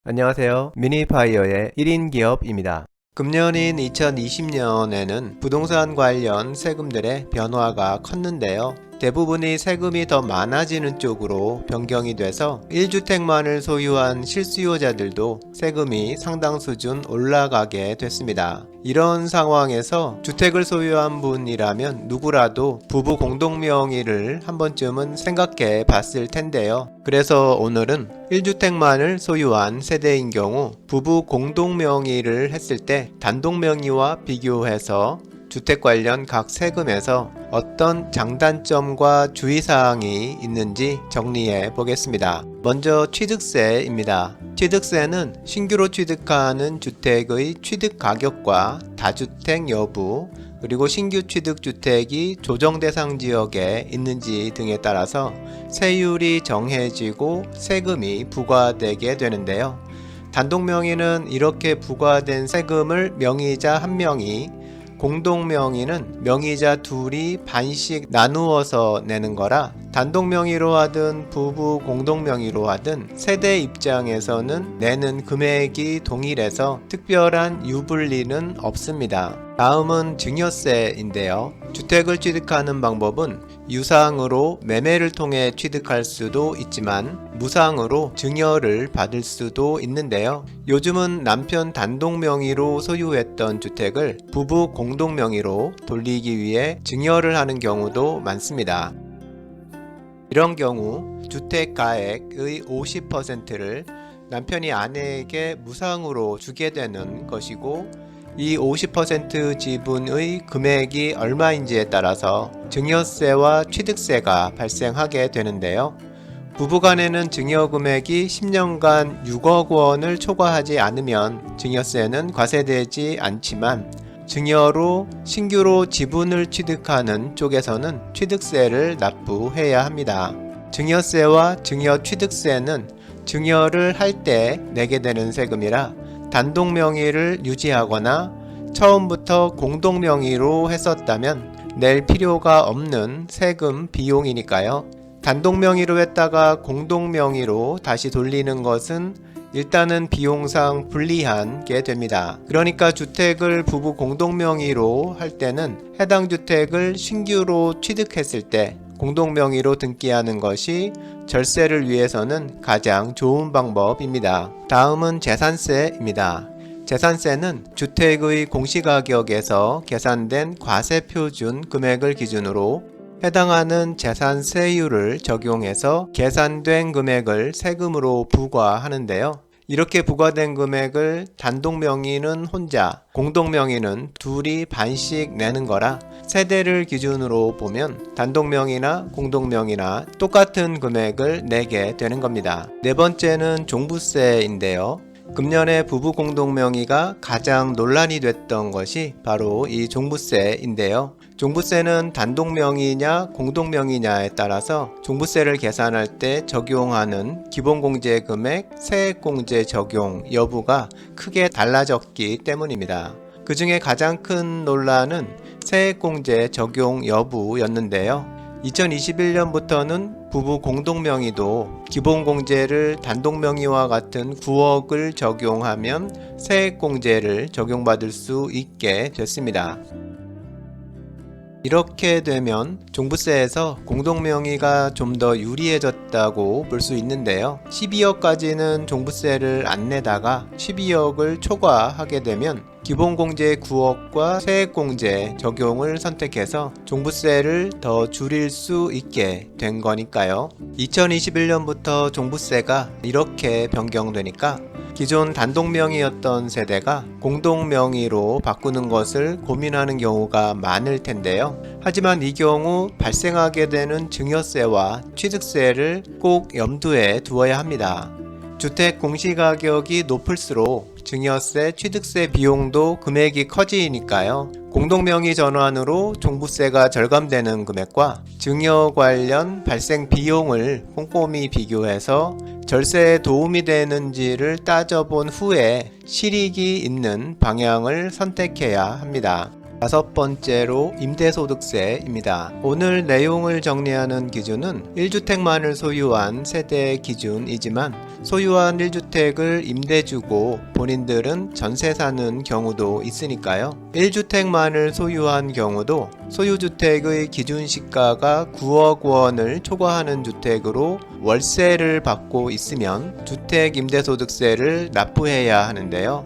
안녕하세요. 미니파이어의 1인 기업입니다. 금년인 2020년에는 부동산 관련 세금들의 변화가 컸는데요. 대부분이 세금이 더 많아지는 쪽으로 변경이 돼서 1주택만을 소유한 실수요자들도 세금이 상당 수준 올라가게 됐습니다. 이런 상황에서 주택을 소유한 분이라면 누구라도 부부 공동명의를 한 번쯤은 생각해 봤을 텐데요. 그래서 오늘은 1주택만을 소유한 세대인 경우 부부 공동명의를 했을 때 단독명의와 비교해서 주택 관련 각 세금에서 어떤 장단점과 주의사항이 있는지 정리해 보겠습니다. 먼저 취득세입니다. 취득세는 신규로 취득하는 주택의 취득 가격과 다주택 여부, 그리고 신규 취득 주택이 조정 대상 지역에 있는지 등에 따라서 세율이 정해지고 세금이 부과되게 되는데요. 단독명의는 이렇게 부과된 세금을 명의자 한 명이, 공동명의는 명의자 둘이 반씩 나누어서 내는 거라 단독명의로 하든 부부 공동명의로 하든 세대 입장에서는 내는 금액이 동일해서 특별한 유불리는 없습니다. 다음은 증여세인데요. 주택을 취득하는 방법은 유상으로 매매를 통해 취득할 수도 있지만 무상으로 증여를 받을 수도 있는데요. 요즘은 남편 단독 명의로 소유했던 주택을 부부 공동 명의로 돌리기 위해 증여를 하는 경우도 많습니다. 이런 경우 주택 가액의 50%를 남편이 아내에게 무상으로 주게 되는 것이고, 이 50% 지분의 금액이 얼마인지에 따라서 증여세와 취득세가 발생하게 되는데요. 부부간에는 증여 금액이 10년간 6억 원을 초과하지 않으면 증여세는 과세되지 않지만, 증여로 신규로 지분을 취득하는 쪽에서는 취득세를 납부해야 합니다. 증여세와 증여 취득세는 증여를 할 때 내게 되는 세금이라 단독 명의를 유지하거나 처음부터 공동 명의로 했었다면 낼 필요가 없는 세금 비용이니까요. 단독 명의로 했다가 공동 명의로 다시 돌리는 것은 일단은 비용상 불리한 게 됩니다. 그러니까 주택을 부부 공동 명의로 할 때는 해당 주택을 신규로 취득했을 때 공동 명의로 등기하는 것이 절세를 위해서는 가장 좋은 방법입니다. 다음은 재산세입니다. 재산세는 주택의 공시가격에서 계산된 과세표준 금액을 기준으로 해당하는 재산세율을 적용해서 계산된 금액을 세금으로 부과하는데요. 이렇게 부과된 금액을 단독 명의는 혼자, 공동 명의는 둘이 반씩 내는 거라 세대를 기준으로 보면 단독 명의나 공동 명의나 똑같은 금액을 내게 되는 겁니다. 네 번째는 종부세인데요. 금년에 부부 공동 명의가 가장 논란이 됐던 것이 바로 이 종부세인데요. 종부세는 단독 명의냐 공동 명의냐에 따라서 종부세를 계산할 때 적용하는 기본공제 금액, 세액공제 적용 여부가 크게 달라졌기 때문입니다. 그 중에 가장 큰 논란은 세액공제 적용 여부였는데요. 2021년부터는 부부 공동명의도 기본공제를 단독명의와 같은 9억을 적용하면 세액공제를 적용받을 수 있게 됐습니다. 이렇게 되면 종부세에서 공동명의가 좀 더 유리해졌다고 볼 수 있는데요. 12억까지는 종부세를 안 내다가 12억을 초과하게 되면 기본공제 9억과 세액공제 적용을 선택해서 종부세를 더 줄일 수 있게 된 거니까요. 2021년부터 종부세가 이렇게 변경되니까 기존 단독명의였던 세대가 공동명의로 바꾸는 것을 고민하는 경우가 많을 텐데요. 하지만 이 경우 발생하게 되는 증여세와 취득세를 꼭 염두에 두어야 합니다. 주택 공시가격이 높을수록 증여세, 취득세 비용도 금액이 커지니까요. 공동명의 전환으로 종부세가 절감되는 금액과 증여 관련 발생 비용을 꼼꼼히 비교해서 절세에 도움이 되는지를 따져본 후에 실익이 있는 방향을 선택해야 합니다. 다섯 번째로 임대소득세입니다. 오늘 내용을 정리하는 기준은 1주택만을 소유한 세대의 기준이지만 소유한 1주택을 임대 주고 본인들은 전세 사는 경우도 있으니까요. 1주택만을 소유한 경우도 소유주택의 기준시가가 9억 원을 초과하는 주택으로 월세를 받고 있으면 주택임대소득세를 납부해야 하는데요.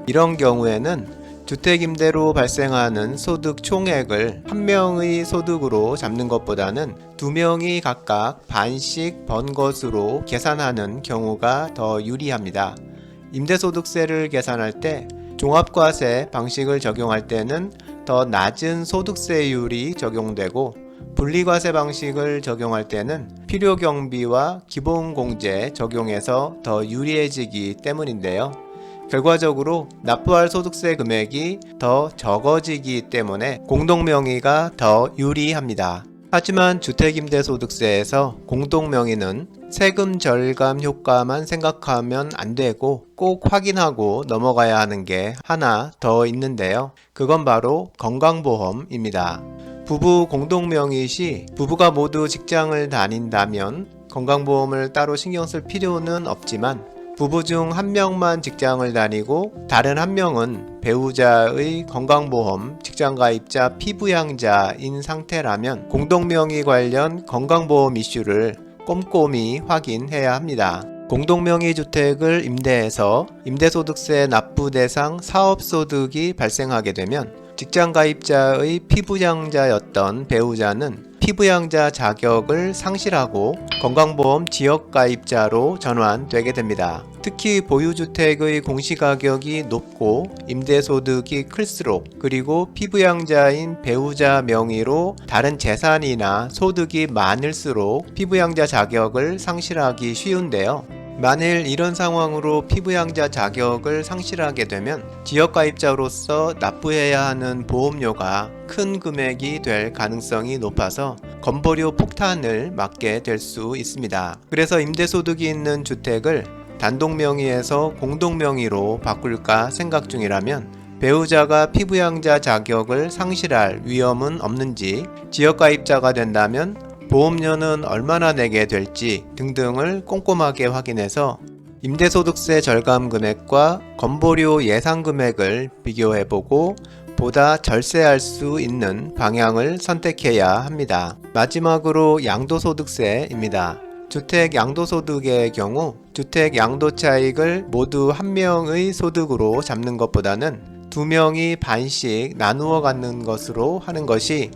이런 경우에는 주택임대로 발생하는 소득 총액을 한 명의 소득으로 잡는 것보다는 두 명이 각각 반씩 번 것으로 계산하는 경우가 더 유리합니다. 임대소득세를 계산할 때 종합과세 방식을 적용할 때는 더 낮은 소득세율이 적용되고 분리과세 방식을 적용할 때는 필요경비와 기본공제 적용해서 더 유리해지기 때문인데요. 결과적으로 납부할 소득세 금액이 더 적어지기 때문에 공동명의가 더 유리합니다. 하지만 주택임대소득세에서 공동명의는 세금 절감 효과만 생각하면 안 되고 꼭 확인하고 넘어가야 하는 게 하나 더 있는데요. 그건 바로 건강보험입니다. 부부 공동명의 시 부부가 모두 직장을 다닌다면 건강보험을 따로 신경 쓸 필요는 없지만 부부 중 한 명만 직장을 다니고 다른 한 명은 배우자의 건강보험 직장가입자 피부양자인 상태라면 공동명의 관련 건강보험 이슈를 꼼꼼히 확인해야 합니다. 공동명의 주택을 임대해서 임대소득세 납부 대상 사업소득이 발생하게 되면 직장가입자의 피부양자였던 배우자는 피부양자 자격을 상실하고 건강보험 지역가입자로 전환되게 됩니다. 특히 보유주택의 공시가격이 높고 임대소득이 클수록 그리고 피부양자인 배우자 명의로 다른 재산이나 소득이 많을수록 피부양자 자격을 상실하기 쉬운데요. 만일 이런 상황으로 피부양자 자격을 상실하게 되면 지역가입자로서 납부해야 하는 보험료가 큰 금액이 될 가능성이 높아서 건보료 폭탄을 맞게 될 수 있습니다. 그래서 임대소득이 있는 주택을 단독명의에서 공동명의로 바꿀까 생각 중이라면 배우자가 피부양자 자격을 상실할 위험은 없는지, 지역가입자가 된다면 보험료는 얼마나 내게 될지 등등을 꼼꼼하게 확인해서 임대소득세 절감 금액과 건보료 예상 금액을 비교해보고 보다 절세할 수 있는 방향을 선택해야 합니다. 마지막으로 양도소득세입니다. 주택 양도소득의 경우 주택 양도차익을 모두 한 명의 소득으로 잡는 것보다는 두 명이 반씩 나누어 갖는 것으로 하는 것이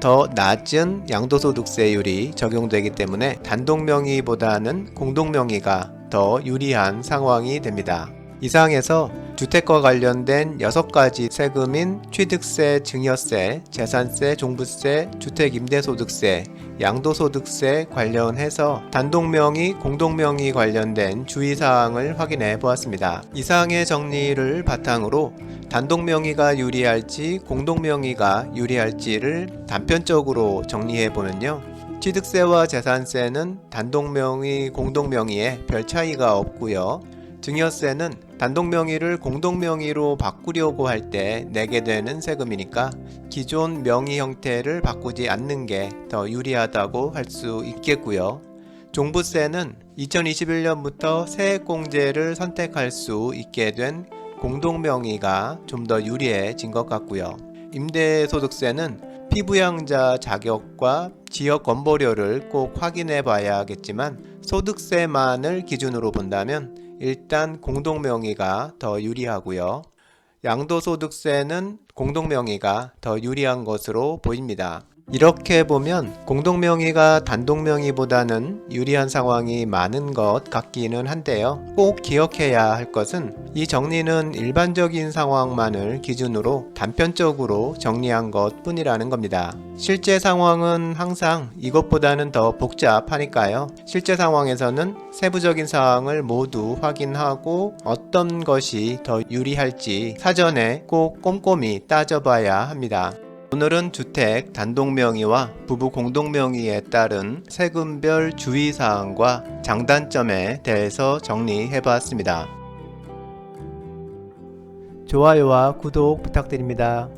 더 낮은 양도소득세율이 적용되기 때문에 단독명의보다는 공동명의가 더 유리한 상황이 됩니다. 이상에서 주택과 관련된 6가지 세금인 취득세, 증여세, 재산세, 종부세, 주택임대소득세, 양도소득세 관련해서 단독명의, 공동명의 관련된 주의사항을 확인해 보았습니다. 이상의 정리를 바탕으로 단독명의가 유리할지 공동명의가 유리할지를 단편적으로 정리해 보면요. 취득세와 재산세는 단독명의, 공동명의에 별 차이가 없고요. 증여세는 단독명의를 공동명의로 바꾸려고 할 때 내게 되는 세금이니까 기존 명의 형태를 바꾸지 않는 게 더 유리하다고 할 수 있겠고요. 종부세는 2021년부터 세액공제를 선택할 수 있게 된 공동명의가 좀 더 유리해진 것 같고요. 임대소득세는 피부양자 자격과 지역 건보료를 꼭 확인해 봐야겠지만 소득세만을 기준으로 본다면 일단 공동명의가 더 유리하고요. 양도소득세는 공동명의가 더 유리한 것으로 보입니다. 이렇게 보면 공동명의가 단독명의보다는 유리한 상황이 많은 것 같기는 한데요. 꼭 기억해야 할 것은 이 정리는 일반적인 상황만을 기준으로 단편적으로 정리한 것 뿐이라는 겁니다. 실제 상황은 항상 이것보다는 더 복잡하니까요. 실제 상황에서는 세부적인 사항을 모두 확인하고 어떤 것이 더 유리할지 사전에 꼭 꼼꼼히 따져봐야 합니다. 오늘은 주택 단독명의와 부부 공동명의에 따른 세금별 주의사항과 장단점에 대해서 정리해봤습니다. 좋아요와 구독 부탁드립니다.